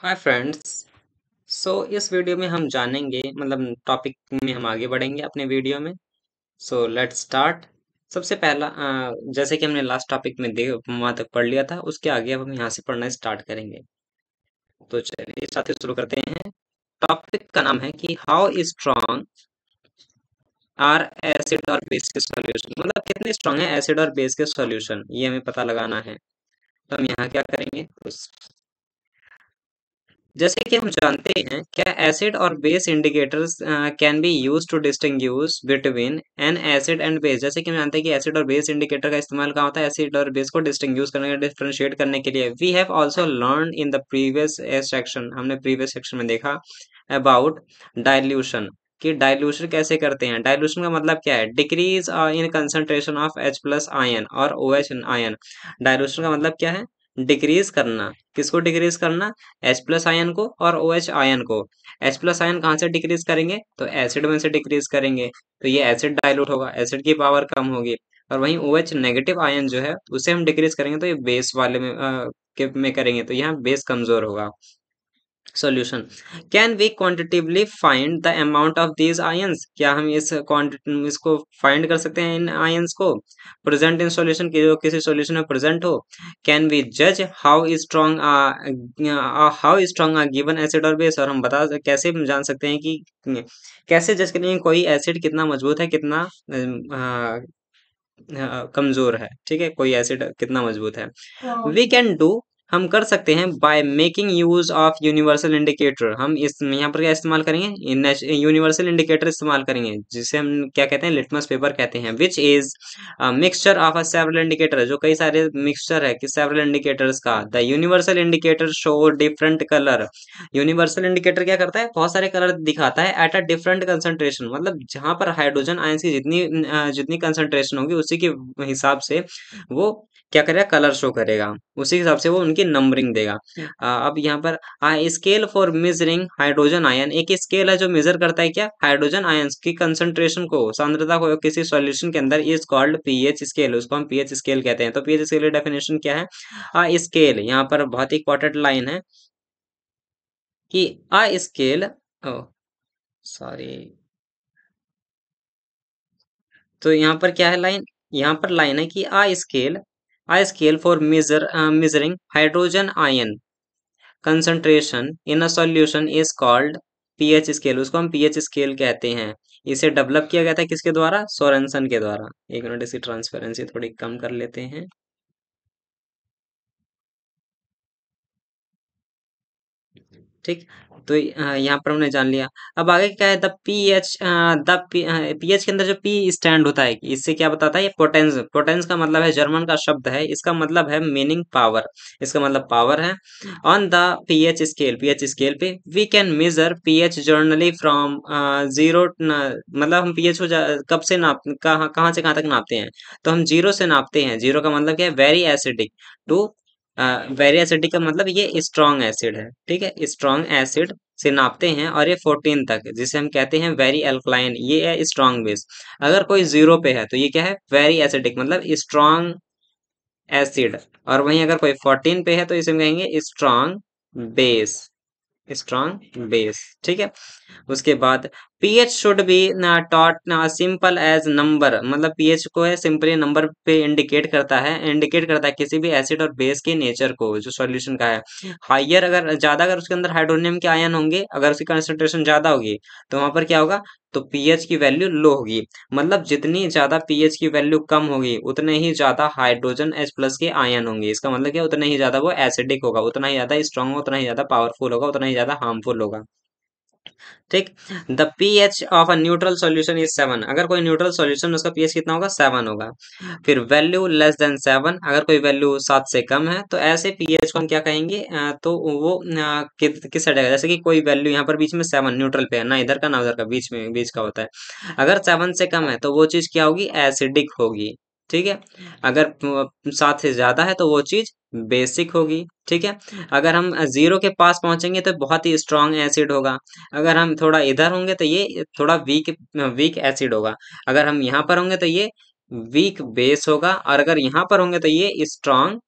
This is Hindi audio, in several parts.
Hi friends. इस वीडियो में हम जानेंगे टॉपिक में हम आगे बढ़ेंगे अपने वीडियो में। Let's start. सबसे पहला जैसे कि हमने लास्ट टॉपिक में दे वहाँ तक पढ़ लिया था, उसके आगे अब हम यहाँ से पढ़ना स्टार्ट करेंगे। तो चलिए साथ ही शुरू करते हैं। टॉपिक का नाम है कि हाउ स्ट्रॉन्ग आर एसिड और बेस के सॉल्यूशन, मतलब कितने स्ट्रॉन्ग है एसिड और बेस के सॉल्यूशन, ये हमें पता लगाना है। तो हम यहाँ क्या करेंगे, जैसे कि हम जानते हैं, क्या एसिड और base indicators can be use to distinguish between an acid and base. जैसे कि हम जानते हैं कि एसिड और बेस इंडिकेटर का इस्तेमाल कहाँ होता है, एसिड और बेस को डिस्टिंग्विश करने का, डिफरेंशिएट करने के लिए। We have also learn in the previous section, हमने प्रीवियस सेक्शन में देखा अबाउट डाइल्यूशन, कि डाइल्यूशन कैसे करते हैं। डाइल्यूशन का मतलब क्या है, decrease in concentration of H plus ion और OH आयन। डाइल्यूशन का मतलब क्या है, डिक्रीज करना। किसको डिक्रीज करना, H प्लस आयन को और OH आयन को। H प्लस आयन कहाँ से डिक्रीज करेंगे, तो एसिड में से डिक्रीज करेंगे, तो ये एसिड डाइल्यूट होगा, एसिड की पावर कम होगी। और वहीं OH नेगेटिव आयन जो है उसे हम डिक्रीज करेंगे, तो ये बेस वाले में करेंगे, तो यहाँ बेस कमजोर होगा। Solution, can we quantitatively find the amount of these ions, क्या हम इसको फाइंड कर सकते हैं इन आयंस को प्रेजेंट इन सॉल्यूशन, की जो किसी सॉल्यूशन में प्रेजेंट हो। कैन वी जज हाउ स्ट्रॉन्ग गिवन एसिड और बेस, और हम कैसे हम जान सकते हैं कि कैसे जज करेंगे कोई एसिड कितना मजबूत है, कितना कमजोर है। ठीक है, कोई एसिड कितना मजबूत है। वी कैन डू, हम कर सकते हैं by making use of universal indicator. हम इस यहाँ पर क्या इस्तेमाल करेंगे, यूनिवर्सल इंडिकेटर इस्तेमाल करेंगे, जिसे हम क्या कहते हैं, लिटमस पेपर कहते हैं। Which is mixture of a several indicator, जो कई सारे मिक्सचर है कि सेवरल इंडिकेटर्स का। The universal indicator show different colour, universal indicator क्या करता है, बहुत सारे कलर दिखाता है एट अ डिफरेंट कंसंट्रेशन, मतलब जहां पर हाइड्रोजन आयंस की जितनी कंसंट्रेशन होगी उसी के हिसाब से वो क्या करेगा, कलर शो करेगा, उसी हिसाब से वो उनकी नंबरिंग देगा। अब यहाँ पर scale for measuring hydrogen ion, एक स्केल है जो मेजर करता है क्या, हाइड्रोजन आयंस की कंसंट्रेशन को, सांद्रता को किसी सॉल्यूशन के अंदर, इज कॉल्ड पीएच स्केल, उसको हम पीएच स्केल कहते हैं। तो पीएच स्केल की डेफिनेशन क्या है, स्केल, यहाँ पर बहुत ही इंपॉर्टेंट लाइन है कि स्केल, ओ सॉरी, तो यहाँ पर क्या है लाइन, यहाँ पर लाइन है कि a scale for measuring hydrogen ion concentration in a solution is called pH scale, उसको हम पीएच स्केल कहते हैं। इसे डेवलप किया गया था किसके द्वारा, सोरेनसन के द्वारा। एक मिनट, इसकी ट्रांसपेरेंसी थोड़ी कम कर लेते हैं। ठीक, तो यहाँ पर हमने जान लिया। अब आगे क्या है, द पीएच, द पीएच के अंदर जो पी स्टैंड होता है, इससे क्या बताता है, ये पोटेंस, पोटेंस का मतलब है, जर्मन का शब्द है, इसका मतलब है मीनिंग पावर, इसका मतलब पावर है। ऑन द पीएच स्केल पे we can measure pH generally from zero, मतलब हम पीएच को कब से नाप, कहाँ कहाँ से कहाँ तक नापते हैं, तो हम जीरो से नापते हैं। जीरो का मतलब क्या है, very acidic to, very acidic का मतलब ये स्ट्रॉन्ग एसिड है। ठीक है, स्ट्रॉन्ग एसिड से नापते हैं, और ये 14 तक, जिसे हम कहते हैं वेरी अल्कलाइन, ये है स्ट्रॉन्ग बेस। अगर कोई जीरो पे है तो ये क्या है, वेरी एसिडिक, मतलब स्ट्रॉन्ग एसिड। और वहीं अगर कोई 14 पे है तो इसे हम कहेंगे स्ट्रॉन्ग बेस, स्ट्रॉन्ग बेस। ठीक है, उसके बाद pH should be taught simple as number, मतलब पीएच को है सिंपली नंबर पे इंडिकेट करता है किसी भी एसिड और बेस के नेचर को, जो सॉल्यूशन का है। हाइयर, अगर ज्यादा, अगर उसके अंदर हाइड्रोनियम के आयन होंगे, अगर उसकी कंसंट्रेशन ज्यादा होगी, तो वहां पर क्या होगा, तो पीएच की वैल्यू लो होगी। मतलब जितनी ज्यादा पीएच की वैल्यू कम होगी, उतने ही ज्यादा हाइड्रोजन H प्लस के आयन होंगे। इसका मतलब क्या, उतने ही ज्यादा वो एसिडिक होगा, उतना ही ज्यादा स्ट्रांग होगा, उतना ही ज्यादा पावरफुल होगा, उतना ही ज्यादा हार्मफुल होगा। ठीक, the pH of a neutral solution is 7, अगर कोई न्यूट्रल सॉल्यूशन उसका पीएच कितना होगा, 7 होगा। फिर वैल्यू लेस देन 7, अगर कोई वैल्यू 7 से कम है, तो ऐसे पीएच को हम क्या कहेंगे, तो वो किस साइड आएगा, जैसे कि कोई वैल्यू यहाँ पर बीच में 7 न्यूट्रल पे है, ना इधर का ना उधर का, बीच में, बीच का होता है। अगर 7 से कम है तो वो चीज क्या होगी, एसिडिक होगी। ठीक है, अगर 7 से ज्यादा है तो वो चीज बेसिक होगी। ठीक है, अगर हम जीरो के पास पहुंचेंगे तो बहुत ही स्ट्रांग एसिड होगा। अगर हम थोड़ा इधर होंगे तो ये थोड़ा वीक वीक एसिड होगा। अगर हम यहाँ पर होंगे तो ये वीक बेस होगा, और अगर यहाँ पर होंगे तो ये स्ट्रांग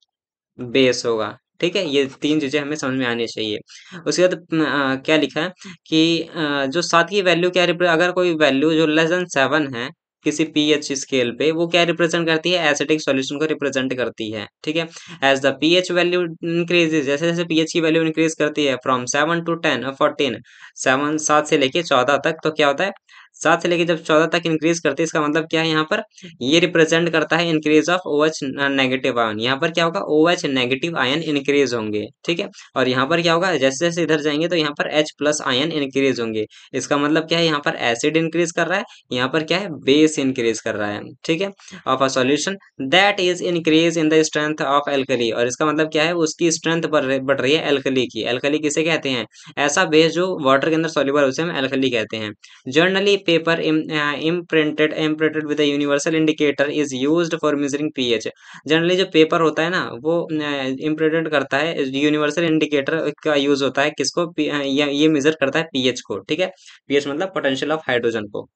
बेस होगा। ठीक है, ये तीन चीजें हमें समझ में आनी चाहिए। उसके बाद क्या लिखा है कि जो सात की वैल्यू क्या अगर कोई वैल्यू जो लेस देन 7 है किसी पीएच स्केल पे, वो क्या रिप्रेजेंट करती है, एसिडिक सॉल्यूशन को रिप्रेजेंट करती है। ठीक है, as the pH value increases, जैसे जैसे पीएच की वैल्यू इंक्रीज करती है फ्रॉम 7 टू 10 और 14, 7 से लेके 14 तक, तो क्या होता है, 7 से लेके जब 14 तक इंक्रीज करते हैं, इसका मतलब क्या है यहाँ पर, ये रिप्रेजेंट करता है increase of OH negative ion. यहाँ पर क्या होगा, OH नेगेटिव आयन इंक्रीज होंगे। ठीक है, और यहाँ पर क्या होगा, जैसे जैसे इधर जाएंगे तो यहाँ पर H प्लस आयन इंक्रीज होंगे। इसका मतलब क्या है, यहाँ पर एसिड इंक्रीज कर रहा है, यहाँ पर क्या है, बेस इंक्रीज कर रहा है। ठीक है, of a solution that is increase in the strength of alkali, और इसका मतलब क्या है, उसकी स्ट्रेंथ बढ़ रही है एल्कली की। एल्कली किसे कहते हैं, ऐसा बेस जो वाटर के अंदर सॉल्युबल है उसे हम एल्कली कहते हैं। Generally, paper imprinted with a universal indicator is used for measuring pH. Generally जो पेपर होता है ना, वो इम्प्रिंटेड करता है, यूनिवर्सल इंडिकेटर का यूज होता है किसको, ये मेजर करता है पीएच को। ठीक है, पीएच मतलब पोटेंशियल ऑफ हाइड्रोजन को।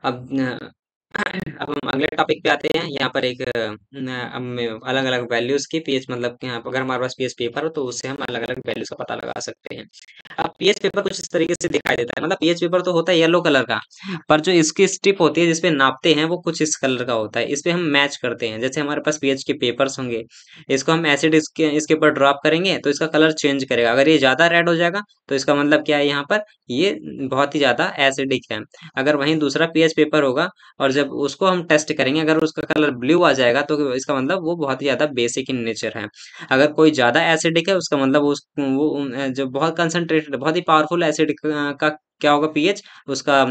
अब अब हम अगले टॉपिक पे आते हैं। यहाँ पर एक अलग अलग वैल्यूज की पीएच, मतलब कि यहाँ पर अगर हमारे पास पीएच पेपर हो तो उससे हम अलग अलग वैल्यूज का पता लगा सकते हैं। अब पीएच पेपर कुछ इस तरीके से दिखाई देता है, मतलब पीएच पेपर तो होता है येलो कलर का, पर जो इसकी स्ट्रिप होती है जिसपे नापते हैं वो कुछ इस कलर का होता है। इस पे हम मैच करते हैं, जैसे हमारे पास पीएच के पेपर्स होंगे, इसको हम एसिड इसके ऊपर ड्रॉप करेंगे तो इसका कलर चेंज करेगा। अगर ये ज्यादा रेड हो जाएगा तो इसका मतलब क्या है, यहाँ पर ये बहुत ही ज्यादा एसिडिक है। अगर वहीं दूसरा पीएच पेपर होगा और जब उसको हम टेस्ट करेंगे, अगर उसका कलर ब्लू आ जाएगा तो इसका मतलब वो बहुत ही ज्यादा बेसिक इन नेचर है। अगर कोई ज्यादा एसिडिक है उसका मतलब जो बहुत कंसंट्रेटेड, बहुत ही पावरफुल एसिड का क्या होगा पीएच, उसका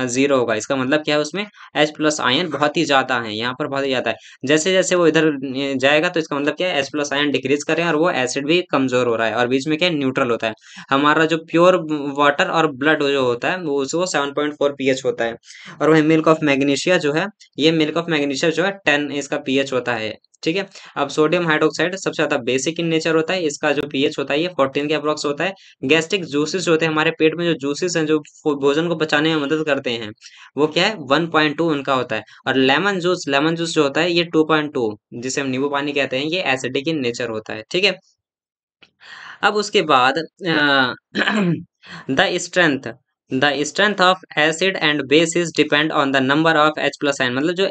0 होगा। इसका मतलब क्या है, उसमें H प्लस आयन बहुत ही ज्यादा है, यहाँ पर बहुत ही ज्यादा है। जैसे जैसे वो इधर जाएगा तो इसका मतलब क्या है, H प्लस आयन डिक्रीज कर रहे हैं और वो एसिड भी कमजोर हो रहा है, और बीच में क्या है, न्यूट्रल होता है। हमारा जो प्योर वाटर और ब्लड जो होता है वो 7.4 पीएच होता है। और वही मिल्क ऑफ मैग्नीशिया जो है, ये मिल्क ऑफ मैग्नीशिया जो है 10 इसका पीएच होता है। ठीक है, अब सोडियम हाइड्रोक्साइड सबसे ज्यादा बेसिक इन नेचर होता है, इसका जो पीएच होता है ये 14 के अप्रोक्स होता है। गैस्ट्रिक जूसेस होते हैं, हमारे पेट में जो जूसेस हैं जो भोजन को पचाने में मदद करते हैं, वो क्या है, 1.2 उनका होता है। और लेमन जूस जो होता है ये 2.2, जिसे हम नींबू पानी कहते हैं, ये एसिडिक इन नेचर होता है। ठीक है, अब उसके बाद the strength the strength of acid and bases depend on the number of H plus ion, मतलब जो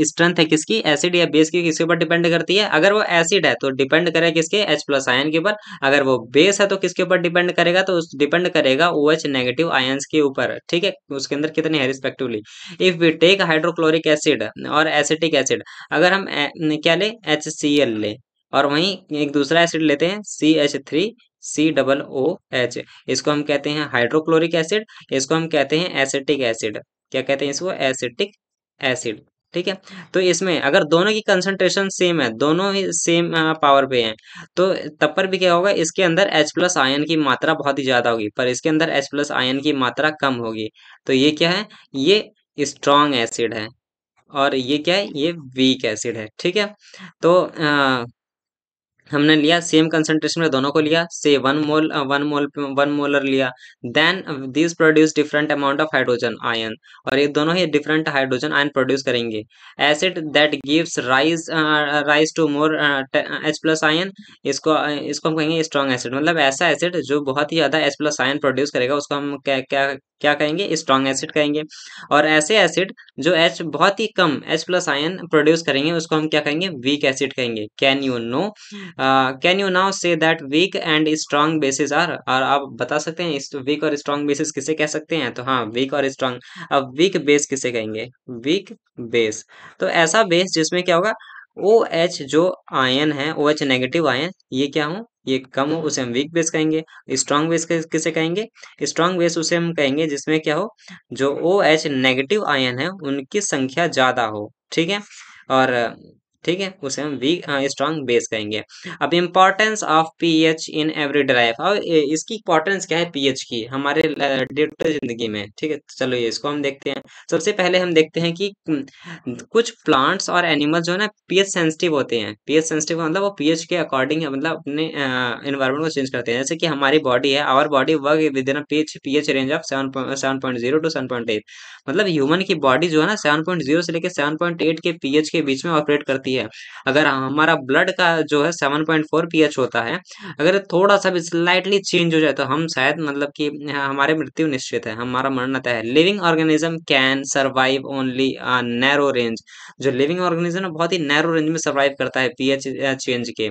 स्ट्रेंथ है किसकी, एसिड या बेस की, किसके ऊपर डिपेंड करती है। अगर वो एसिड है तो डिपेंड करेगा किसके, H प्लस आयन के ऊपर। अगर वो बेस है तो किसके ऊपर डिपेंड करेगा, तो डिपेंड करेगा OH नेगेटिव आयंस के ऊपर। ठीक है, उसके अंदर कितने हैं respectively. If we take hydrochloric acid और एसिटिक एसिड, अगर हम क्या ले, HCl ले, और वहीं एक दूसरा एसिड लेते हैं CH3COOH, इसको हम कहते हैं हाइड्रोक्लोरिक एसिड, इसको हम कहते हैं एसिटिक एसिड। क्या कहते हैं इसको, एसिटिक एसिड। ठीक है, तो इसमें अगर दोनों की कंसंट्रेशन सेम है, दोनों ही सेम पावर पे हैं, तो तब पर भी क्या होगा, इसके अंदर H प्लस आयन की मात्रा बहुत ही ज्यादा होगी, पर इसके अंदर H प्लस आयन की मात्रा कम होगी। तो ये क्या है, ये स्ट्रॉन्ग एसिड है, और ये क्या है, ये वीक एसिड है। ठीक है, तो हमने लिया सेम कंसंट्रेशन में दोनों को लिया, से 1 मोलर लिया, then this produce different amount of hydrogen ion, और ये दोनों ही डिफरेंट हाइड्रोजन आयन प्रोड्यूस करेंगे। Acid that gives rise to more H plus ion, इसको हम कहेंगे स्ट्रॉन्ग एसिड, मतलब ऐसा एसिड जो बहुत ही ज्यादा H प्लस आयन प्रोड्यूस करेगा उसको हम क्या क्या क्या कहेंगे, स्ट्रॉन्ग एसिड कहेंगे। और ऐसे एसिड जो H बहुत ही कम H प्लस आयन प्रोड्यूस करेंगे उसको हम क्या कहेंगे, वीक एसिड कहेंगे। Can you now say that weak and strong bases are, और आप बता सकते हैं इस वीक और स्ट्रॉन्ग बेसिस किसे कह सकते हैं, तो हाँ, वीक और स्ट्रॉन्ग। अब वीक बेस किसे कहेंगे, वीक बेस, तो ऐसा बेस जिसमें क्या होगा, ओ एच जो आयन है, ओ एच नेगेटिव आयन, ये क्या हो, ये कम हो, उसे हम वीक बेस कहेंगे। स्ट्रॉन्ग बेस किसे कहेंगे, स्ट्रॉन्ग बेस उसे हम कहेंगे जिसमें क्या हो, जो ओ एच नेगेटिव आयन है उनकी संख्या ज्यादा हो। ठीक है, और ठीक है, उसे हम वीक स्ट्रॉन्ग बेस कहेंगे। अब importance of pH in everyday life, अब इसकी इम्पोर्टेंस क्या है पीएच की हमारे डे टू डे जिंदगी में। ठीक है, चलो ये इसको हम देखते हैं। सबसे पहले हम देखते हैं कि कुछ प्लांट्स और एनिमल्स जो है ना पीएच सेंसिटिव होते हैं। पीएच सेंसिटिव मतलब वो पीएच के अकॉर्डिंग मतलब अपने एनवायरमेंट को चेंज करते हैं। जैसे कि हमारी बॉडी है, our body work with in pH pH range of 7.0 to 7.8, मतलब ह्यूमन की बॉडी जो है ना 7.0 से लेकर 7.8 के पीएच के बीच में ऑपरेट करती है। है। अगर हमारा ब्लड का जो है 7.4 पीएच होता है, अगर थोड़ा सा भी स्लाइटली चेंज हो जाए तो हम शायद मतलब कि हमारे मृत्यु निश्चित है, हमारा मरना तय है। Living organism can survive only narrow range. जो लिविंग ऑर्गेनिज्म है बहुत ही नैरो रेंज में सर्वाइव करता है पीएच चेंज के।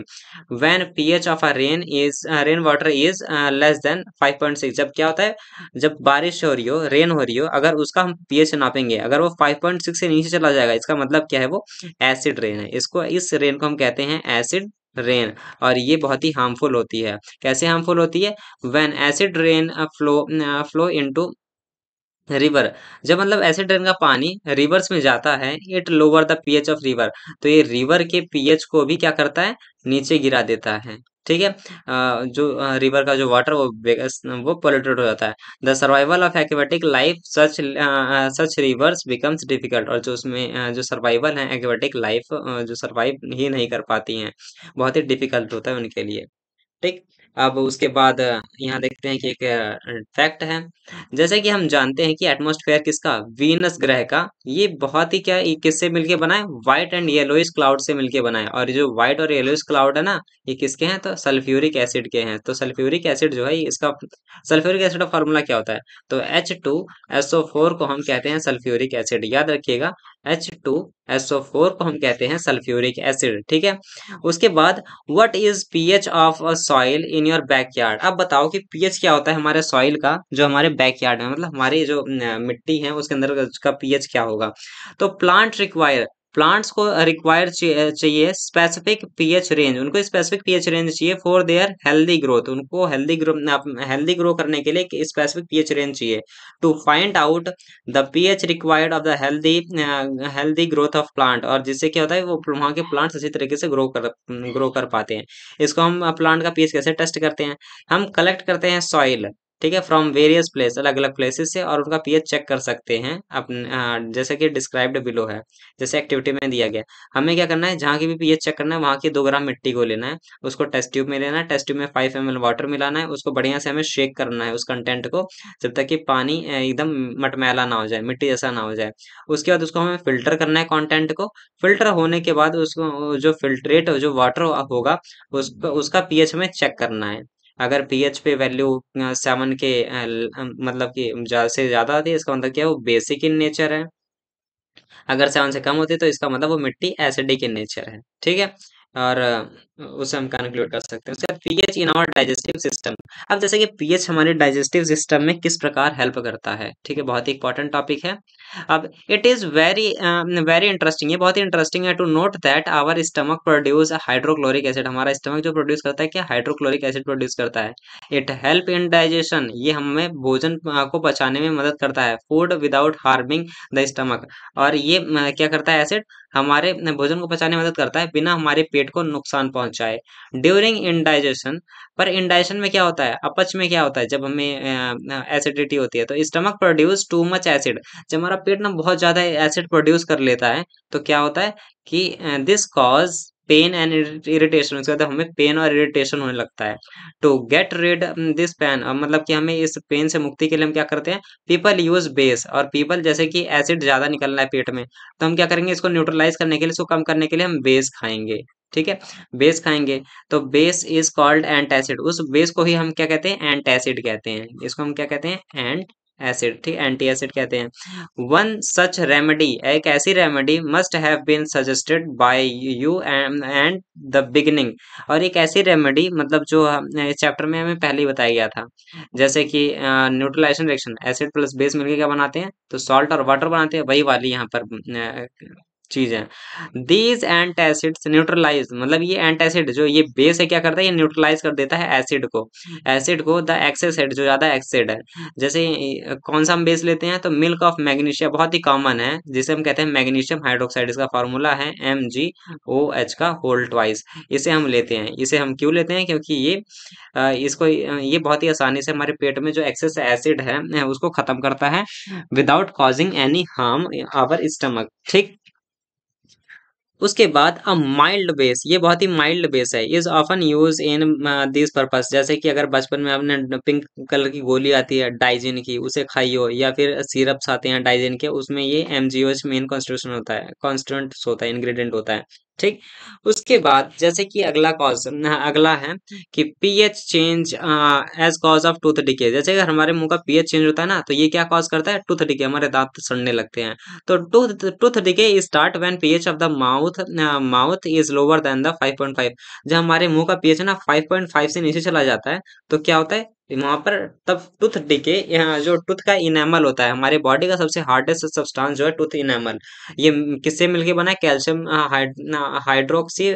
When pH of a rain water is less than 5.6, जब क्या होता है, जब बारिश हो रही हो, रेन हो रही हो, अगर उसका हम पीएच नापेंगे, अगर वो 5.6 से नीचे चला जाएगा, इसका मतलब क्या है, वो एसिड रेन है। इस रेन को हम कहते हैं एसिड रेन। और ये बहुत ही हार्मफुल होती है। कैसे हार्मफुल होती है? When acid rain flow into river, जब मतलब एसिड रेन का पानी रिवर्स में जाता है, it lower the pH of river, तो ये रिवर के पीएच को भी क्या करता है, नीचे गिरा देता है। ठीक है। जो रिवर का जो वाटर वो पोल्यूटेड हो जाता है। The survival of aquatic life such reverse becomes difficult, और जो उसमें जो सर्वाइवल है एक्वेटिक लाइफ, जो सर्वाइव ही नहीं कर पाती हैं, बहुत ही डिफिकल्ट होता है उनके लिए। ठीक। अब उसके बाद यहाँ देखते हैं कि एक फैक्ट है। जैसे कि हम जानते हैं कि एटमॉस्फेयर किसका, वीनस ग्रह का, ये बहुत ही क्या, ये किससे मिलके बना है, व्हाइट एंड येलोइश क्लाउड से मिलके बना है। और ये जो व्हाइट और येलोइश क्लाउड है ना, ये किसके हैं, तो सल्फ्यूरिक एसिड के हैं। तो सल्फ्यूरिक एसिड जो है इसका, सल्फ्यूरिक एसिड का फॉर्मूला क्या होता है, तो H2SO4 को हम कहते हैं सल्फ्यूरिक एसिड, याद रखिएगा। H2SO4 को हम कहते हैं सल्फ्यूरिक एसिड। ठीक है। उसके बाद what is pH of a soil in your backyard. अब बताओ कि पीएच क्या होता है हमारे सॉइल का, जो हमारे बैकयार्ड में, मतलब हमारी जो मिट्टी है उसके अंदर उसका पीएच क्या होगा। तो प्लांट्स को रिक्वायर चाहिए स्पेसिफिक पीएच रेंज, उनको स्पेसिफिक पीएच रेंज चाहिए फॉर देयर हेल्दी ग्रोथ, उनको हेल्दी ग्रो करने के लिए एक स्पेसिफिक पीएच रेंज चाहिए। To find out the pH required of the healthy growth of plant, और जिससे क्या होता है, वो वहाँ के प्लांट्स अच्छी तरीके से ग्रो कर पाते हैं। इसको हम प्लांट का पीएच कैसे टेस्ट करते हैं, हम कलेक्ट करते हैं सॉइल, ठीक है, फ्रॉम वेरियस प्लेस, अलग अलग प्लेसेस से, और उनका पीएच चेक कर सकते हैं अपने, जैसे कि डिस्क्राइब्ड बिलो है, जैसे एक्टिविटी में दिया गया। हमें क्या करना है, जहाँ की भी पीएच चेक करना है, वहाँ की 2 ग्राम मिट्टी को लेना है, उसको टेस्ट ट्यूब में लेना है, टेस्ट ट्यूब में 5 ml वाटर मिलाना है, उसको बढ़िया से हमें शेक करना है उस कंटेंट को, जब तक कि पानी एकदम मटमैला ना हो जाए, मिट्टी जैसा ना हो जाए। उसके बाद उसको हमें फिल्टर करना है कंटेंट को। फिल्टर होने के बाद उसको जो फिल्ट्रेट जो वाटर होगा, उसका पीएच हमें चेक करना है। अगर पीएच पे वैल्यू 7 के मतलब कि ज्यादा से ज्यादा आती है, इसका मतलब क्या है, वो बेसिक इन नेचर है। अगर 7 से कम होती है तो इसका मतलब वो मिट्टी एसिडिक इन नेचर है। ठीक है। और उसे हम कंक्लूड कर सकते हैं। उसके बाद pH in our digestive system. अब जैसे कि पीएच हमारे डाइजेस्टिव सिस्टम में किस प्रकार हेल्प करता है, ठीक है, बहुत ही इंपॉर्टेंट टॉपिक है। अब it is very very interesting, ये बहुत ही इंटरेस्टिंग है to note that our stomach produce hydrochloric acid, हमारा स्टमक जो प्रोड्यूस करता है क्या, हाइड्रोक्लोरिक एसिड प्रोड्यूस करता है। इट हेल्प इन डाइजेशन, ये हमें भोजन को पचाने में मदद करता है, food without harming the stomach. और ये क्या करता है, एसिड हमारे भोजन को पचाने में मदद करता है बिना हमारे पेट को नुकसान पहुंचाए। ड्यूरिंग इंडाइजेशन, पर इंडाइजेशन में क्या होता है, अपच में क्या होता है, जब हमें एसिडिटी होती है तो stomach produce too much acid, जब हमारा पेट ना बहुत ज्यादा एसिड प्रोड्यूस कर लेता है, तो क्या होता है कि this cause pain and irritation, उसके बाद हमें पेन और इरिटेशन होने लगता है। To get rid this pain, मतलब कि हमें इस पेन से मुक्ति के लिए हम क्या करते हैं, पीपल यूज बेस, और पीपल जैसे कि एसिड ज्यादा निकल रहा है पेट में, तो हम क्या करेंगे, इसको न्यूट्रलाइज करने के लिए, इसको कम करने के लिए हम बेस खाएंगे। ठीक है। बेस खाएंगे, तो बेस इज कॉल्ड एंटासिड, उस बेस को ही हम क्या कहते हैं, एंटासिड कहते हैं, इसको हम क्या कहते हैं, एंट एसिड, ठीक, एंटी एसिड कहते हैं। वन सच रेमेडी, एक ऐसी remedy must have been suggested by you and the beginning, और एक ऐसी रेमेडी मतलब जो इस चैप्टर में हमें पहले ही बताया गया था। जैसे कि neutralisation reaction, acid plus base मिलकर क्या बनाते हैं, तो सॉल्ट और वाटर बनाते हैं, वही वाली यहाँ पर चीज है। दीज एंटासिड्स न्यूट्रलाइज, मतलब ये एंटासिड जो ये बेस है क्या करता है, ये न्यूट्रलाइज कर देता है एसिड को द एक्सेस हेड, जो ज्यादा एसिड है। जैसे कौन सा हम बेस लेते हैं, तो मिल्क ऑफ मैग्नीशिया बहुत ही कॉमन है, जिसे हम कहते हैं मैग्नीशियम हाइड्रोक्साइड, इसका फॉर्मूला है MgOH का होल ट्वाइस। इसे हम लेते हैं, इसे हम क्यों लेते हैं, क्योंकि ये बहुत ही आसानी से हमारे पेट में जो एक्सेस एसिड है उसको खत्म करता है, without causing any harm our stomach. ठीक। उसके बाद अ माइल्ड बेस, ये बहुत ही माइल्ड बेस है, is often use in this purpose, जैसे कि अगर बचपन में आपने पिंक कलर की गोली आती है डाइजिन की, उसे खाई हो, या फिर सिरप्स आते हैं डाइजिन के, उसमें ये MgOH मेन कॉन्स्टिट्यूशन होता है, कॉन्स्टिट्यूंट होता है, इंग्रेडिएंट होता है। ठीक। उसके बाद जैसे कि अगला कॉज अगला है कि pH change as cause of tooth decay. जैसे कि हमारे मुंह का पीएच चेंज होता है ना, तो ये क्या कॉज करता है? टूथ डिके, हमारे दांत सड़ने लगते हैं। तो tooth tooth decay start when pH of the mouth is lower than the 5.5। जब हमारे मुंह का पीएच है ना 5.5 से नीचे चला जाता है, तो क्या होता है वहां पर? तब टूथ डिके, जो टूथ का इनेमल होता है, हमारे बॉडी का सबसे हार्डेस्ट सब्सटेंस जो है टूथ इनेमल, ये किससे मिलके बना है? कैल्शियम हाइड्रोक्सी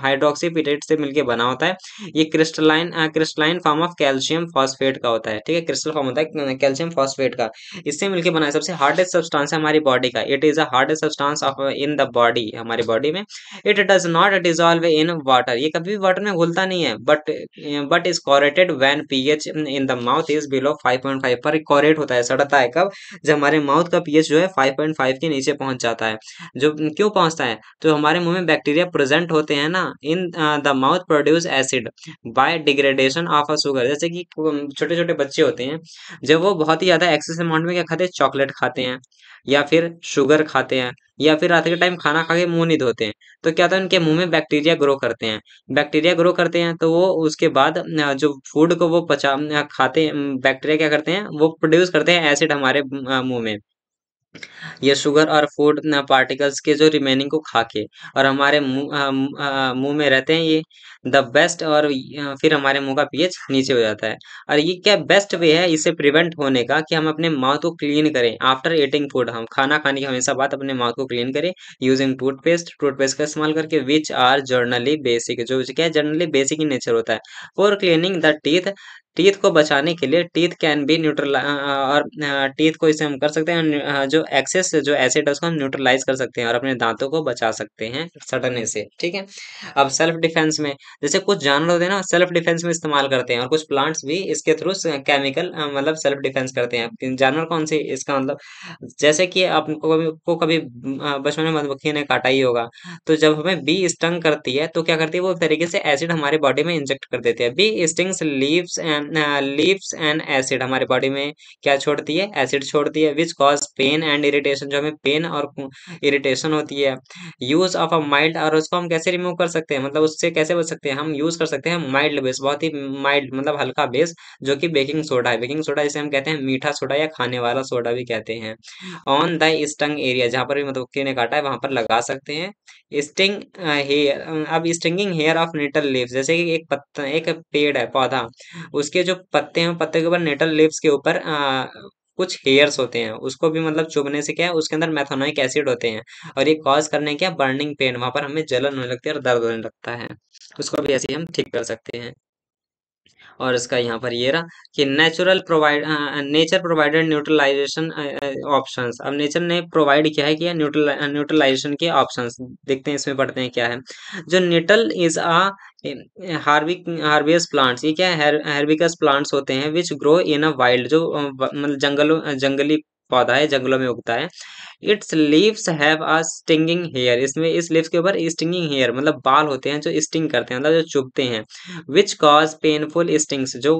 हाइड्रोक्सीपिटेट से मिलके बना होता है। ये crystalline form of calcium phosphate का होता है। ठीक है, क्रिस्टल फॉर्म होता है कैल्शियम फॉस्फेट का, इससे मिलके बना है। सबसे हार्डेस्ट सब्सटेंस है हमारी बॉडी का। It is a hardest substance of in the body, हमारी बॉडी में। It does not dissolve in water, ये कभी भी वाटर में घुलता नहीं है, but is corroded when pH in the mouth is below 5.5 पर कोरेट होता है, सड़ता है कब? जब हमारे माउथ का पीएच जो है 5.5 के नीचे पहुंच जाता है। जो क्यों पहुंचता है? तो हमारे मुंह में बैक्टीरिया प्रेजेंट होते हैं ना, इन the mouth produce acid by degradation of a sugar. जैसे कि छोटे छोटे बच्चे होते हैं, जब वो बहुत ही ज्यादा एक्सेस अमाउंट में क्या खाते हैं? चॉकलेट खाते हैं, या फिर शुगर खाते हैं, या फिर रात के टाइम खाना खा के मुंह नहीं धोते हैं, तो क्या होता है? उनके मुंह में बैक्टीरिया ग्रो करते हैं। बैक्टीरिया ग्रो करते हैं तो वो उसके बाद जो फूड को वो खाते हैं, बैक्टीरिया क्या करते हैं? वो प्रोड्यूस करते हैं एसिड हमारे मुंह में, ये शुगर और फूड पार्टिकल्स के जो रिमेनिंग को खा के, और हमारे मुंह में रहते हैं ये द बेस्ट, और फिर हमारे मुंह का पीएच नीचे हो जाता है। और ये क्या बेस्ट वे है इसे प्रिवेंट होने का? कि हम अपने माउथ को क्लीन करें आफ्टर ईटिंग फूड। हम खाना खाने की हमेशा बात अपने माउथ को क्लीन करें यूजिंग टूथपेस्ट का इस्तेमाल करके, विच आर जर्नली बेसिक, जो क्या है जनरली बेसिक इन नेचर होता है। For cleaning the teeth, teeth को बचाने के लिए टीथ कैन बी न्यूट्रल, और टीथ को इसे हम कर सकते हैं जो एक्सेस जो एसिड है उसको हम न्यूट्रलाइज कर सकते हैं और अपने दांतों को बचा सकते हैं सड़ने से। ठीक है। अब सेल्फ डिफेंस में, जैसे कुछ जानवर होते हैं ना सेल्फ डिफेंस में इस्तेमाल करते हैं, और कुछ प्लांट्स भी इसके थ्रू केमिकल मतलब सेल्फ डिफेंस करते हैं। जानवर कौन से? इसका मतलब जैसे कि आपको कभी बचपन में मधुमक्खी ने काटा ही होगा, तो जब हमें बी स्टंग करती है तो क्या करती है? वो एक तरीके से एसिड हमारे बॉडी में इंजेक्ट कर देती है। Bee stings leaves and acid, हमारे बॉडी में क्या छोड़ती है? एसिड छोड़ती है, which cause pain and irritation, जो हमें पेन और इरिटेशन होती है। यूज ऑफ अ माइल्ड, और उसको हम कैसे रिमूव कर सकते हैं? मतलब उससे कैसे बच सकते हैं? हम यूज कर सकते हैं माइल्ड बेस, बहुत ही माइल्ड मतलब हल्का बेस, जो कि बेकिंग सोडा है। बेकिंग सोडा जिसे हम कहते हैं मीठा सोडा या खाने वाला सोडा भी कहते हैं। ऑन द स्टंग एरिया, जहां पर भी मधुमक्खी ने काटा है वहां पर लगा सकते हैं। स्टिंग हेयर, अब स्टिंगिंग हेयर ऑफ निटल लीव्स, जैसे कि एक पत्ता, एक पेड़ है पौधा, उसके जो पत्ते हैं पत्ते के ऊपर निटल लीव्स के ऊपर कुछ हेयर्स होते हैं, उसको भी मतलब चुभने से क्या है? उसके अंदर मेथनोइक एसिड होते हैं, और ये कॉज करने क्या? बर्निंग पेन, वहां पर हमें जलन होने लगती है और दर्द होने लगता है। उसको भी ऐसे ही हम ठीक कर सकते हैं। और इसका यहाँ पर ये रहा कि नेचर प्रोवाइडेड न्यूट्रलाइजेशन ऑप्शंस। अब नेचर ने प्रोवाइड किया है कि न्यूट्रलाइजेशन के ऑप्शंस, देखते हैं इसमें पढ़ते हैं क्या है। जो निटल इज अ हार्बियस प्लांट्स, ये क्या है? हेर्बिकस प्लांट्स होते हैं, which grow in a wild, जो मतलब जंगली पौधा है, जंगलों में उगता है। Its leaves have a stinging hair, इसमें इस लीव्स के ऊपर स्टिंगिंग हेयर मतलब बाल होते हैं जो स्टिंग करते हैं, मतलब जो चुभते हैं। विच कॉज पेनफुल स्टिंग्स, जो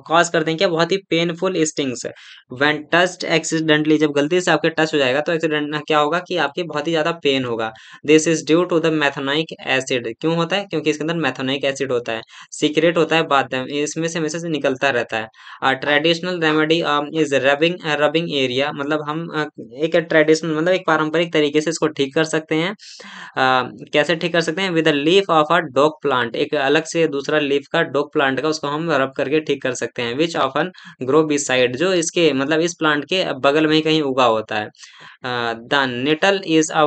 कॉज करते हैं क्या? बहुत ही painful stings. When touched accidentally, जब गलती से आपके टच हो जाएगा तो एक्सीडेंट क्या होगा? कि आपके बहुत ही ज्यादा पेन होगा। This is due to the methanoic acid, क्यों होता है? क्योंकि इसके अंदर मैथोनाइक एसिड होता है, सीक्रेट होता है बाद में, इसमें से हमेशा से निकलता रहता है। Traditional remedy is rubbing area, मतलब हम एक ट्रेडिशनल मतलब एक पारंपरिक तरीके से इसको ठीक कर सकते हैं। कैसे ठीक कर सकते हैं? विद लीफ ऑफ अ डोक प्लांट, एक अलग से दूसरा लीफ का डोक प्लांट का, उसको हम रब करके ठीक कर सकते हैं। विच ऑफन ग्रो बिसाइड, जो इसके मतलब इस प्लांट के बगल में ही कहीं उगा होता है। The nettle is a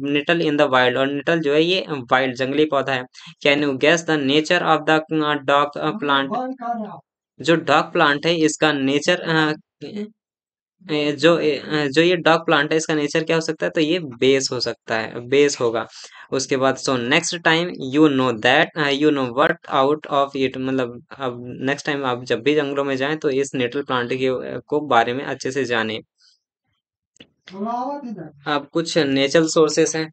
nettle in the wild, और निटल जो है ये वाइल्ड जंगली पौधा है। Can you guess the nature of the dog plant, जो डॉग प्लांट है इसका नेचर जो ये डॉग प्लांट है इसका नेचर क्या हो सकता है? तो ये बेस हो सकता है, बेस होगा। उसके बाद so next time you know what out of it, मतलब अब नेक्स्ट टाइम आप जब भी जंगलों में जाएं तो इस नेटल प्लांट के को बारे में अच्छे से जानें। अब कुछ नेचुरल सोर्सेस हैं।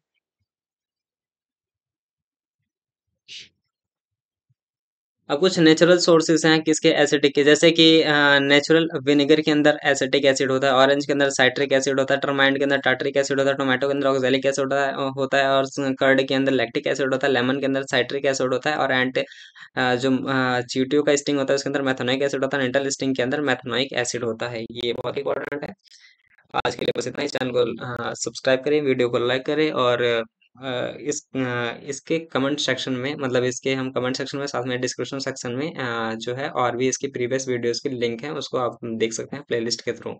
अब कुछ नेचुरल सोर्सेस हैं किसके एसिडिक के, जैसे कि नेचुरल विनेगर के अंदर एसिटिक एसिड होता है, ऑरेंज के अंदर साइट्रिक एसिड होता है, टर्माइन के अंदर टार्ट्रिक एसिड होता है, टोमेटो के अंदर ऑक्सैलिक एसिड होता है और कर्ड के अंदर लैक्टिक एसिड होता है, लेमन के अंदर साइट्रिक एसिड होता है और जो चींटियों का स्टिंग होता है उसके अंदर मेथनोइक एसिड होता है, डेंटल स्टिंग के अंदर मेथनोइक एसिड होता है। ये बहुत इंपॉर्टेंट है। आज के लिए बस इतना ही। चैनल को सब्सक्राइब करें, वीडियो को लाइक करें और इसके कमेंट सेक्शन में, मतलब इसके हम कमेंट सेक्शन में साथ में डिस्क्रिप्शन सेक्शन में जो है और भी इसकी प्रीवियस वीडियोस की लिंक है उसको आप देख सकते हैं प्लेलिस्ट के थ्रू।